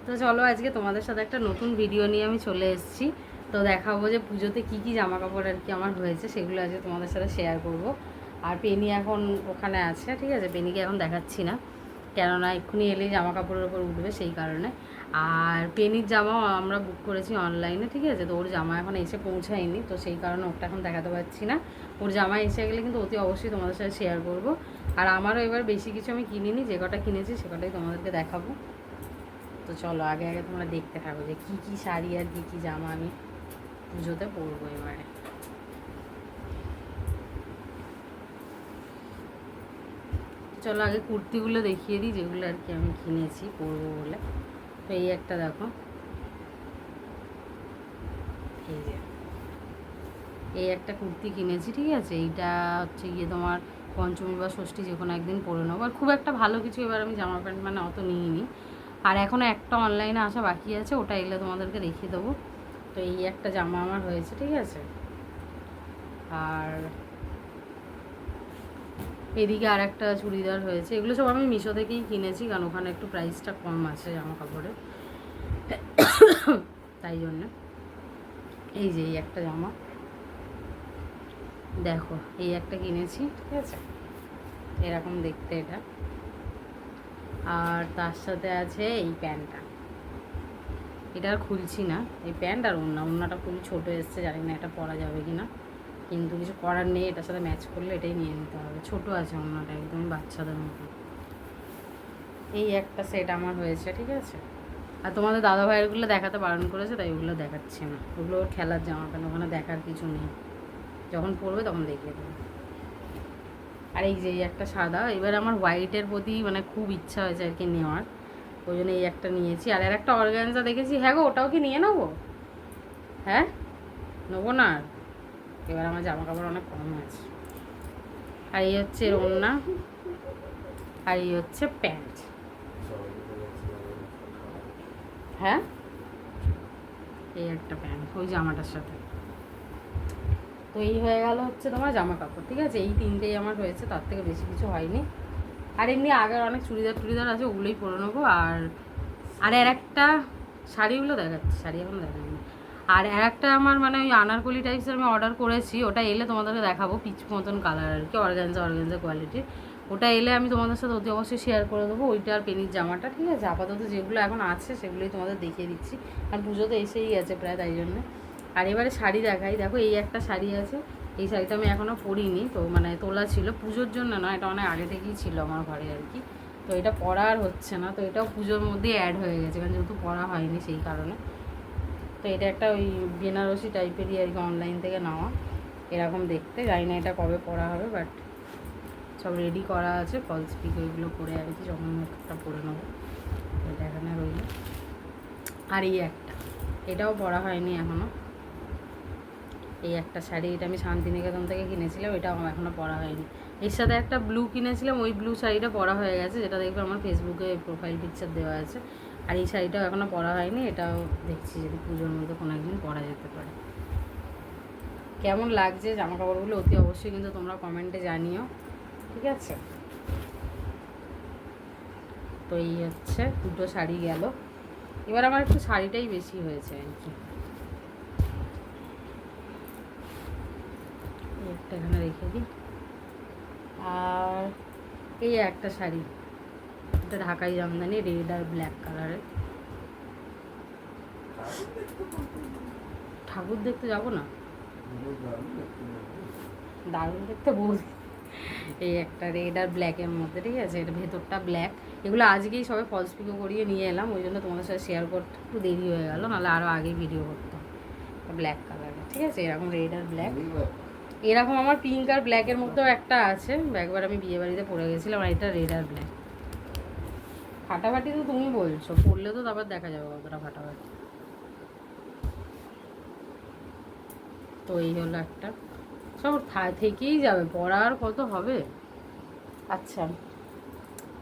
তো চলো আজকে তোমাদের সাথে একটা নতুন ভিডিও নিয়ে আমি চলে এসেছি। তো দেখাবো যে পুজোতে কী কী জামা কাপড় আর কি আমার হয়েছে, সেগুলো আজকে তোমাদের সাথে শেয়ার করব। আর পেনি এখন ওখানে আছে, ঠিক আছে, পেনিকে এখন দেখাচ্ছি না, কেননা এক্ষুনি এলেই জামা কাপড়ের ওপর উঠবে সেই কারণে। আর পেনির জামাও আমরা বুক করেছি অনলাইনে, ঠিক আছে, তো ওর জামা এখন এসে পৌঁছায়নি, তো সেই কারণে ওটা এখন দেখাতে পারছি না। ওর জামা এসে গেলে কিন্তু অতি অবশ্যই তোমাদের সাথে শেয়ার করব। আর আমারও এবার বেশি কিছু আমি কিনিনি, যে কটা কিনেছি সে কটাই তোমাদেরকে দেখাবো। তো চলো আগে আগে তোমরা দেখতে থাকো যে কী কী শাড়ি আর কী কী জামা আমি পুজোতে পরবো এবারে। চলো আগে কুর্তিগুলো দেখিয়ে দিই, যেগুলো আর কি আমি কিনেছি পরবো বলে। তো এই একটা দেখো, এই যে এই একটা কুর্তি কিনেছি, ঠিক আছে। এইটা হচ্ছে গিয়ে তোমার পঞ্চমী বা ষষ্ঠী যে কোনো একদিন পরে নেবো। আর খুব একটা ভালো কিছু এবার আমি জামা প্যান্ট মানে অত নিইনি। আর এখনও একটা অনলাইনে আসা বাকি আছে, ওটা এলে তোমাদেরকে দেখিয়ে দেবো। তো এই একটা জামা আমার হয়েছে, ঠিক আছে। আর এদিকে আর একটা চুড়িদার হয়েছে। এগুলো সব আমি মিশো থেকেই কিনেছি, কারণ ওখানে একটু প্রাইসটা কম আছে জামা কাপড়ের, তাই জন্য। এই যে এই একটা জামা দেখো, এই একটা কিনেছি, ঠিক আছে, এরকম দেখতে এটা। আর তার সাথে আছে এই প্যান্টটা, এটা আর খুলছি না। এই প্যান্ট আর ওড়নাটা খুবই ছোটো এসছে, জানি না এটা পরা যাবে কি না, কিন্তু কিছু করার নেই, এটার সাথে ম্যাচ করলে এটাই নিয়ে নিতে হবে। ছোটো আছে ওড়নাটা, একদমই বাচ্চাদের মতো। এই একটা সেট আমার হয়েছে, ঠিক আছে। আর তোমাদের দাদা ভাইয়েরগুলো দেখাতে বারণ করেছে, তাই ওগুলো দেখাচ্ছি না। ওগুলো খেলার জামা প্যান্ট, ওখানে দেখার কিছু নেই, যখন পরবে তখন দেখিয়ে দেবে। আর এই যে এই একটা সাদা, এবার আমার হোয়াইটের প্রতি মানে খুব ইচ্ছা হয়েছে আর কি নেওয়ার, ওই জন্য এই একটা নিয়েছি। আর একটা অর্গানজা দেখেছি, হ্যাঁ গো ওটাও কি নিয়ে নেবো? হ্যাঁ নেবো না আর, এবার আমার জামা কাপড় অনেক কম আছে। আর এই হচ্ছে ওড়না, আর এই হচ্ছে প্যান্ট। হ্যাঁ এই একটা প্যান্ট ওই জামাটার সাথে। তো এই হয়ে গেল হচ্ছে তোমার জামা কাপড়, ঠিক আছে। এই তিনটেই আমার হয়েছে, তার থেকে বেশি কিছু হয়নি। আর এমনি আগের অনেক চুড়িদার আছে, ওগুলোই পরে নেবো। আর আর একটা শাড়িগুলো দেখাচ্ছি, শাড়ি এখন দেখাইনি। আর একটা আমার মানে ওই আনারকলি টাইপসের আমি অর্ডার করেছি, ওটা এলে তোমাদেরকে দেখাবো, পিচ মতন কালার আর কি, অর্গানজা কোয়ালিটির। ওটা এলে আমি তোমাদের সাথে অতি অবশ্যই শেয়ার করে দেবো, ওইটা আর পেনির জামাটা, ঠিক আছে। আপাতত যেগুলো এখন আছে সেগুলোই তোমাদের দেখিয়ে দিচ্ছি, কারণ পুজো তো এসেই গেছে প্রায়, তাই জন্য। আর এবারে শাড়ি দেখাই, দেখো এই একটা শাড়ি আছে। এই শাড়িটা আমি এখনও পরিনি, তো মানে তোলা ছিল পুজোর জন্য, না এটা অনেক আগে থেকেই ছিল আমার ঘরে আর কি। তো এটা পরা আর হচ্ছে না, তো এটাও পুজোর মধ্যে অ্যাড হয়ে গেছে, কারণ যেহেতু পরা হয়নি সেই কারণে। তো এটা একটা ওই বেনারসি টাইপেরই আর কি, অনলাইন থেকে নেওয়া, এরকম দেখতে। জানি না এটা কবে পরা হবে, বাট সব রেডি করা আছে, ফলস পিক ওইগুলো পরে আর কি, যখন একটা পরে নেবো। এটা এখানে রইল। আর এই একটা, এটাও পরা হয়নি এখনও। এই একটা শাড়ি, এটা আমি শান্তিনিকেতন থেকে কিনেছিলাম, এটাও আমার এখনও পরা হয়নি। এর সাথে একটা ব্লু কিনেছিলাম, ওই ব্লু শাড়িটা পরা হয়ে গেছে, যেটা দেখবে আমার ফেসবুকে প্রোফাইল পিকচার দেওয়া আছে। আর এই শাড়িটাও এখনও পরা হয়নি, এটাও দেখছি যদি পুজোর মধ্যে কোনো একদিন পরা যেতে পারে। কেমন লাগছে জামা কাপড়গুলো অতি অবশ্যই কিন্তু তোমরা কমেন্টে জানিও, ঠিক আছে। তো এই হচ্ছে দুটো শাড়ি গেল। এবার আমার একটু শাড়িটাই বেশি হয়েছে আর কি। একটা এখানে রেখে দিই। আর এই একটা শাড়ি, এটা ঢাকাই জামদানি, রেড আর ব্ল্যাক কালারের। ঠাকুর দেখতে যাবো না, দারুণ দেখতে বল। এই একটা রেড আর ব্ল্যাকের মধ্যে, ঠিক আছে, এটা ভেতরটা ব্ল্যাক। এগুলো আজকেই সবে ফলস পিকো করিয়ে নিয়ে এলাম, ওই জন্য তোমাদের সাথে শেয়ার করতে একটু দেরি হয়ে গেল, নাহলে আরও আগেই ভিডিও করতাম। ব্ল্যাক কালারের, ঠিক আছে, এরকম রেড আর ব্ল্যাক। এরকম আমার পিঙ্ক আর ব্ল্যাকের মধ্যেও একটা আছে, একবার আমি বিয়ে বাড়িতে পরে গেছিলাম। আর এটা রেড আর ব্ল্যাক। ফাটাফাটি তো তুমি বলছো, পরলে তো তারপর দেখা যাবে কতটা ফাটাফাটি। তো এই হলো একটা, সব থেকেই যাবে, পড়া আর কত হবে। আচ্ছা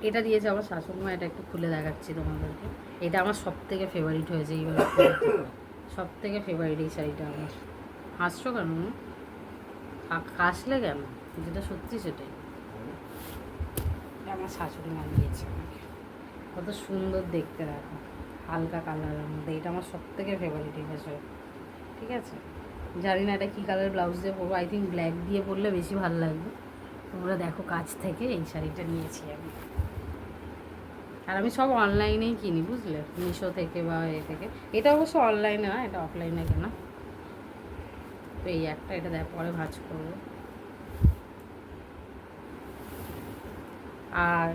এটা দিয়েছে আমার শাশুড়িমা, এটা একটু খুলে দেখাচ্ছি তোমাদেরকে। এটা আমার সব থেকে ফেভারিট হয়েছে এইবার, সব থেকে ফেভারিট এই শাড়িটা আমার। হাসছো কেন? হাসলে কেন? যেটা সত্যি সেটাই। আমার শাশুড়িমা দিয়েছে আমাকে, কত সুন্দর দেখতে দেখো। হালকা কালারের মধ্যে। এটা আমার সবথেকে ফেভারিট এই বছর, ঠিক আছে। জানি না এটা কী কালার ব্লাউজ দিয়ে পরবো, আই থিঙ্ক ব্ল্যাক দিয়ে পরলে বেশি ভালো লাগবে। তোমরা দেখো কাছ থেকে এই শাড়িটা নিয়েছি আমি। আর আমি সব অনলাইনেই কিনি, বুঝলে, মিশো থেকে বা এ থেকে। এটা অবশ্য অনলাইনে না, এটা অফলাইনে কেনা। তো এই একটা, এটা দেখ পরে ভাঁজ করবো। আর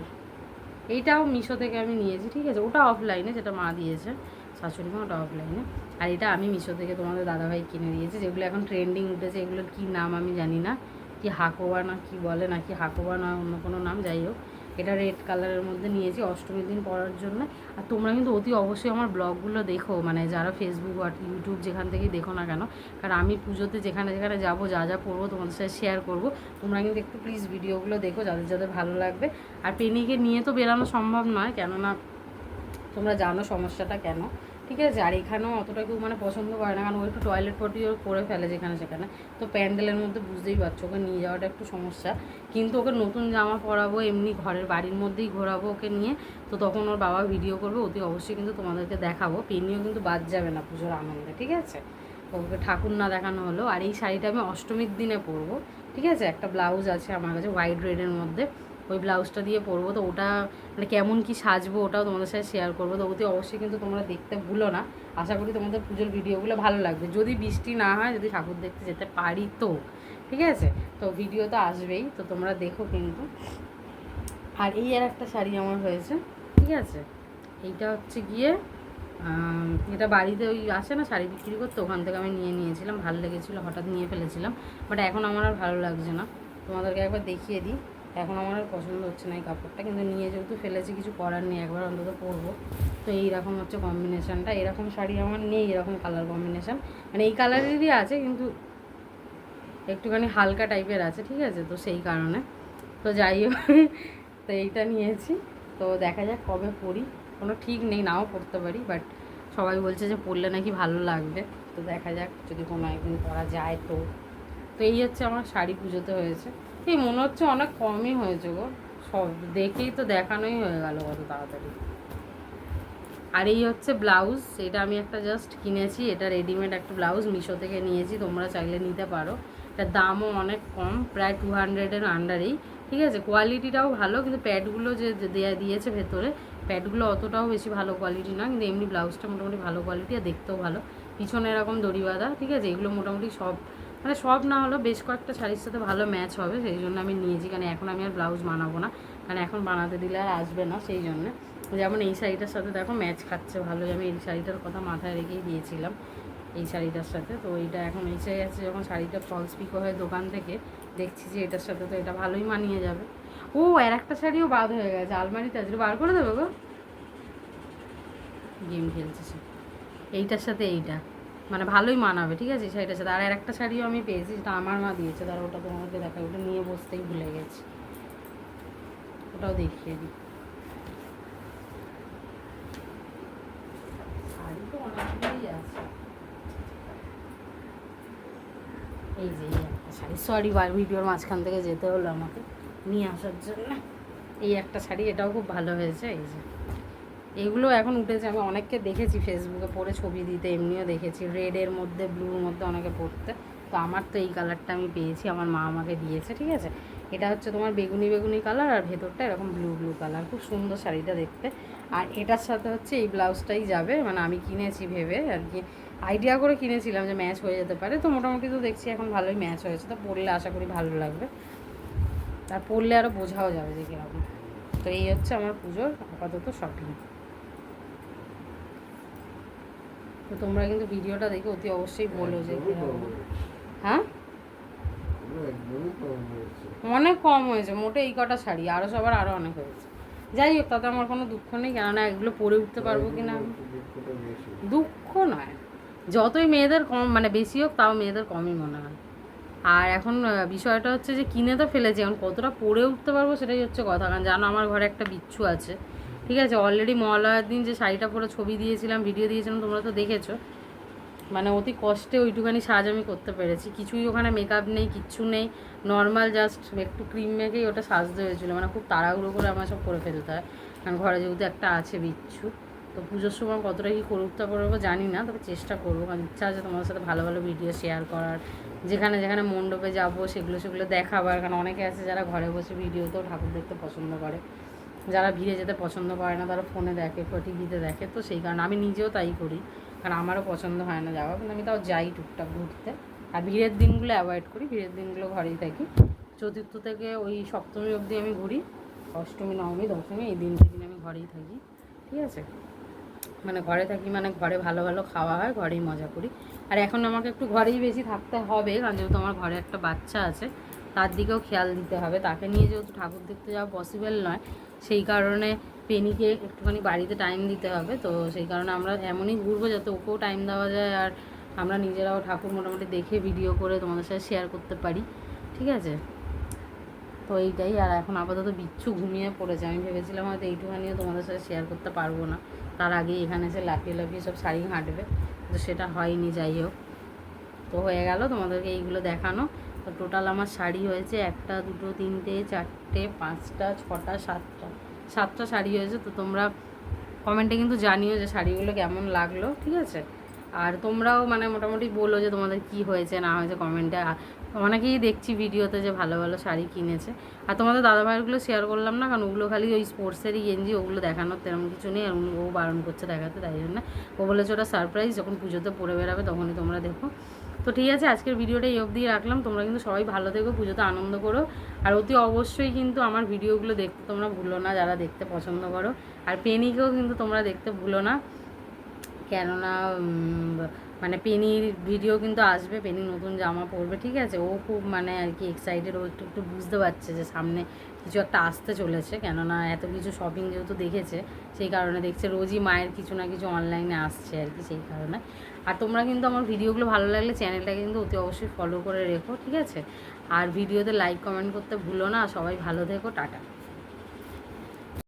এইটাও মিশো থেকে আমি নিয়েছি, ঠিক আছে। ওটা অফলাইনে, যেটা মা দিয়েছে শাশুড়ি মা, ওটা অফলাইনে। আর এটা আমি মিশো থেকে তোমাদের দাদাভাই কিনে দিয়েছে, যেগুলো এখন ট্রেন্ডিং উঠেছে। এগুলোর কী নাম আমি জানি না, কি হাকোবা না কি বলে, নাকি হাকোবা না অন্য কোনো নাম, যাই হোক। এটা রেড কালারের মধ্যে নিয়েছি অষ্টমীর দিন পরার জন্য। আর তোমরা কিন্তু অতি অবশ্যই আমার ব্লগগুলো দেখো, মানে যারা ফেসবুক আর ইউটিউব যেখান থেকেই দেখো না কেন, কারণ আমি পুজোতে যেখানে যেখানে যাবো, যা যা পরবো তোমাদের সাথে শেয়ার করবো। তোমরা কিন্তু একটু প্লিজ ভিডিওগুলো দেখো, যাদের যাদের ভালো লাগবে। আর পেনিকে নিয়ে তো বেরানো সম্ভব নয়, কেননা তোমরা জানো সমস্যাটা কেন, ঠিক আছে। আর এখানেও অতটা কেউ মানে পছন্দ করে না, কারণ ও একটু টয়লেট পটিও করে ফেলে যেখানে সেখানে। তো প্যান্ডেলের মধ্যে বুঝতেই পারছো, ওকে নিয়ে যাওয়াটা একটু সমস্যা। কিন্তু ওকে নতুন জামা পরাবো, এমনি ঘরের বাড়ির মধ্যেই ঘোরাবো ওকে নিয়ে। তো তখন ওর বাবা ভিডিও করবে, অতি অবশ্যই কিন্তু তোমাদেরকে দেখাবো। পেনিও কিন্তু বাদ যাবে না পুজোর আনন্দে, ঠিক আছে। ওকে ঠাকুর না দেখানো হলো। আর এই শাড়িটা আমি অষ্টমীর দিনে পরবো, ঠিক আছে। একটা ব্লাউজ আছে আমার কাছে হোয়াইট রেডের মধ্যে, ওই ব্লাউজটা দিয়ে পরবো। তো ওটা মানে কেমন কি সাজবো ওটাও তোমাদের সাথে শেয়ার করবো। তো অতি অবশ্যই কিন্তু তোমরা দেখতে ভুলো না। আশা করি তোমাদের পুজোর ভিডিওগুলো ভালো লাগবে, যদি বৃষ্টি না হয়, যদি ঠাকুর দেখতে যেতে পারি তো, ঠিক আছে। তো ভিডিও তো আসবেই, তো তোমরা দেখো কিন্তু। আর এই আর একটা শাড়ি আমার হয়েছে, ঠিক আছে। এইটা হচ্ছে গিয়ে এটা বাড়িতে ওই আসে না শাড়ি বিক্রি করতে, ওখান থেকে আমি নিয়েছিলাম, ভালো লেগেছিলো, হঠাৎ নিয়ে ফেলেছিলাম। বাট এখন আমার আর ভালো লাগছে না, তোমাদেরকে একবার দেখিয়ে দিই। এখন আমার আর পছন্দ হচ্ছে না এই কাপড়টা, কিন্তু নিয়ে যেহেতু ফেলেছি কিছু করার নেই, একবার অন্তত পরবো। তো এইরকম হচ্ছে কম্বিনেশানটা। এরকম শাড়ি আমার নেই, এরকম কালার কম্বিনেশান, মানে এই কালারেরই আছে কিন্তু একটুখানি হালকা টাইপের আছে, ঠিক আছে। তো সেই কারণে তো যাই হোক, তো এইটা নিয়েছি। তো দেখা যাক কবে পরি, কোনো ঠিক নেই, নাও পরতে পারি। বাট সবাই বলছে যে পরলে নাকি ভালো লাগবে, তো দেখা যাক যদি কোনো একদিন পরা যায়। তো তো এই হচ্ছে আমার শাড়ি পুজোতে হয়েছে। এই মনে হচ্ছে অনেক কমই হয়েছে গো, সব দেখেই তো দেখানোই হয়ে গেল কত তাড়াতাড়ি। আর এই হচ্ছে ব্লাউজ, এটা আমি একটা জাস্ট কিনেছি, এটা রেডিমেড একটা ব্লাউজ মিশো থেকে নিয়েছি, তোমরা চাইলে নিতে পারো। এটার দামও অনেক কম, প্রায় 200-এর আন্ডারেই, ঠিক আছে। কোয়ালিটিটাও ভালো, কিন্তু প্যাডগুলো যে দিয়েছে ভেতরে, প্যাডগুলো অতটাও বেশি ভালো কোয়ালিটি না, কিন্তু এমনি ব্লাউজটা মোটামুটি ভালো কোয়ালিটি, আর দেখতেও ভালো। পিছনে এরকম দড়ি বাঁধা, ঠিক আছে। এগুলো মোটামুটি সব, মানে সব না হলেও বেশ কয়েকটা শাড়ির সাথে ভালো ম্যাচ হবে, সেই জন্য আমি নিয়েছি। কারণ এখন আমি আর ব্লাউজ বানাবো না, কারণ এখন বানাতে দিলে আর আসবে না, সেই জন্যে। যেমন এই শাড়িটার সাথে দেখো ম্যাচ খাচ্ছে ভালোই, আমি এই শাড়িটার কথা মাথায় রেখেই দিয়েছিলাম এই শাড়িটার সাথে। তো এইটা এখন এসে গেছে, যখন শাড়িটা ফলস পিকো হয়ে দোকান থেকে দেখছি যে এটার সাথে তো এটা ভালোই মানিয়ে যাবে। ও আর একটা শাড়িও বাদ হয়ে গেছে আলমারিতে, আজকে বার করে দেবে গো, গেম খেলছে সে। এইটার সাথে এইটা মানে ভালোই মানাবে, ঠিক আছে। শাড়িটার সাথে আর একটা শাড়িও আমি পেয়েছি, যেটা আমার মা দিয়েছে, তার ওটা তোমাকে দেখাই, ওটা নিয়ে বসতেই ভুলে গেছি, ওটাও দেখিয়ে দিই। শাড়ি তো অনেকগুলোই আছে, এই যে এই একটা শাড়ি, সরি ভিডিওর মাঝখান থেকে যেতে হলো আমাকে নিয়ে আসার জন্য। এই একটা শাড়ি, এটাও খুব ভালো হয়েছে। এই যে এগুলো এখন উঠেছে, আমি অনেককে দেখেছি ফেসবুকে পরে ছবি দিতে, এমনিও দেখেছি রেডের মধ্যে ব্লুর মধ্যে অনেকে পরতে। তো আমার তো এই কালারটা আমি পেয়েছি, আমার মা আমাকে দিয়েছে, ঠিক আছে। এটা হচ্ছে তোমার বেগুনি বেগুনি কালার, আর ভেতরটা এরকম ব্লু ব্লু কালার, খুব সুন্দর শাড়িটা দেখতে। আর এটার সাথে হচ্ছে এই ব্লাউজটাই যাবে, মানে আমি কিনেছি ভেবে আর কি, আইডিয়া করে কিনেছিলাম যে ম্যাচ হয়ে যেতে পারে। তো মোটামুটি তো দেখছি এখন ভালোই ম্যাচ হয়েছে, তো পরলে আশা করি ভালো লাগবে, আর পরলে আরও বোঝাও যাবে যে কীরকম। তো এই হচ্ছে আমার পুজোর আপাতত শপিং। তো তোমরা কিন্তু ভিডিওটা দেখে অতি অবশ্যই বলো যে কীরকম। হ্যাঁ অনেক কম হয়েছে, মোটে এই কটা শাড়ি, আরও সবার আরও অনেক হয়েছে। যাই হোক, তাতে আমার কোনো দুঃখ নেই, কেননা এগুলো পরে উঠতে পারবো কি না। দুঃখ নয়, যতই মেয়েদের কম মানে বেশি হোক, তাও মেয়েদের কমই মনে হয়। আর এখন বিষয়টা হচ্ছে যে কিনে তো ফেলেছি, এখন কতটা পরে উঠতে পারবো সেটাই হচ্ছে কথা। কারণ জানো আমার ঘরে একটা বিচ্ছু আছে, ঠিক আছে। অলরেডি মহালয়ার দিন যে শাড়িটা পরে ছবি দিয়েছিলাম, ভিডিও দিয়েছিলাম, তোমরা তো দেখেছো। মানে অতি কষ্টে ওইটুখানি সাজ আমি করতে পেরেছি, কিছুই ওখানে মেকআপ নেই, কিচ্ছু নেই, নর্মাল জাস্ট একটু ক্রিম মেখেই ওটা সাজতে হয়েছিলো। মানে খুব তাড়াহুড়ো করে আমার সব করে ফেলতে হয়, কারণ ঘরে যেহেতু একটা আছে বিচ্ছু, তো পুজোর সময় কতটা কী করে উঠতে পারবো জানি না, তবে চেষ্টা করবো, কারণ ইচ্ছা আছে তোমাদের সাথে ভালো ভালো ভিডিও শেয়ার করার, যেখানে যেখানে মণ্ডপে যাবো সেগুলো দেখাবার। কারণ অনেকে আছে যারা ঘরে বসে ভিডিওতেও ঠাকুর দেখতে পছন্দ করে, যারা ভিড়ে যেতে পছন্দ করে না তারা ফোনে দেখে, টিভিতে দেখে। তো সেই কারণে আমি নিজেও তাই করি, কারণ আমারও পছন্দ হয় না যাওয়া, কিন্তু আমি তাও যাই টুকটাক ঘুরতে। আর ভিড়ের দিনগুলো অ্যাভয়েড করি, ভিড়ের দিনগুলো ঘরেই থাকি। চতুর্থ থেকে ওই সপ্তমী অবধি আমি ঘুরি, অষ্টমী নবমী দশমী এই দিন আমি ঘরেই থাকি, ঠিক আছে। মানে ঘরে থাকি মানে ঘরে ভালো ভালো খাওয়া হয়, ঘরেই মজা করি। আর এখন আমাকে একটু ঘরেই বেশি থাকতে হবে, কারণ যেহেতু আমার ঘরে একটা বাচ্চা আছে, তার দিকেও খেয়াল দিতে হবে। তাকে নিয়ে যেহেতু ঠাকুর দেখতে যাওয়া পসিবল নয়, সেই কারণে পেনিকে একটুখানি বাড়িতে টাইম দিতে হবে। তো সেই কারণে আমরা এমনই ঘুরবো যাতে ওকেও টাইম দেওয়া যায়, আর আমরা নিজেরাও ঠাকুর মোটামুটি দেখে ভিডিও করে তোমাদের সাথে শেয়ার করতে পারি, ঠিক আছে। তো এইটাই। আর এখন আপাতত বিচ্ছু ঘুমিয়ে পড়েছে, আমি ভেবেছিলাম হয়তো এইটুখানিও তোমাদের সাথে শেয়ার করতে পারবো না, তার আগে এখানে এসে লাফিয়ে লাফিয়ে সব শাড়ি হাঁটবে, তো সেটা হয়নি। যাই হোক, তো হয়ে গেল তোমাদেরকে এইগুলো দেখানো। তো টোটাল আমার শাড়ি হয়েছে 1 2 3 4 5 6 7টা শাড়ি হয়েছে। তো তোমরা কমেন্টে কিন্তু জানিও যে শাড়িগুলো কেমন লাগলো, ঠিক আছে। আর তোমরাও মানে মোটামুটি বলো যে তোমাদের কি হয়েছে না হয়েছে কমেন্টে। অনেকেই দেখছি ভিডিওতে যে ভালো ভালো শাড়ি কিনেছে। আর তোমাদের দাদাভাইয়েরগুলো শেয়ার করলাম না, কারণ ওগুলো খালি ওই স্পোর্টসেরই গেঞ্জি, ওগুলো দেখানোর তেমন কিছু নেই। আর ও বারণ করছে দেখাতে, তাই জন্য ও বলেছে ওটা সারপ্রাইজ, যখন পুজোতে পরে বেরাবে তখনই তোমরা দেখো। তো ঠিক আছে, আজকের ভিডিওটা এই অবধি রাখলাম। তোমরা কিন্তু সবাই ভালো থেকো, পুজোতে আনন্দ করো। আর অতি অবশ্যই কিন্তু আমার ভিডিওগুলো দেখতে তোমরা ভুলো না, যারা দেখতে পছন্দ করো। আর পেনিকেও কিন্তু তোমরা দেখতে ভুলো না, কেননা মানে পেনির ভিডিও কিন্তু আসবে, পেনি নতুন জামা পরবে, ঠিক আছে। ও খুব মানে আর কি এক্সাইটেড, ও একটু একটু বুঝতে পারছে যে সামনে কিছু একটা আসতে চলেছে, কেননা এত কিছু শপিং যেহেতু দেখেছে, সেই কারণে দেখছে রোজই মায়ের কিছু না কিছু অনলাইনে আসছে আর কি, সেই কারণে। আর তোমরা কিন্তু আমার ভিডিওগুলো ভালো লাগলে চ্যানেলটাকে কিন্তু অতি অবশ্যই ফলো করে রেখো, ঠিক আছে। আর ভিডিওতে লাইক কমেন্ট করতে ভুলো না। সবাই ভালো থেকো, টাটা।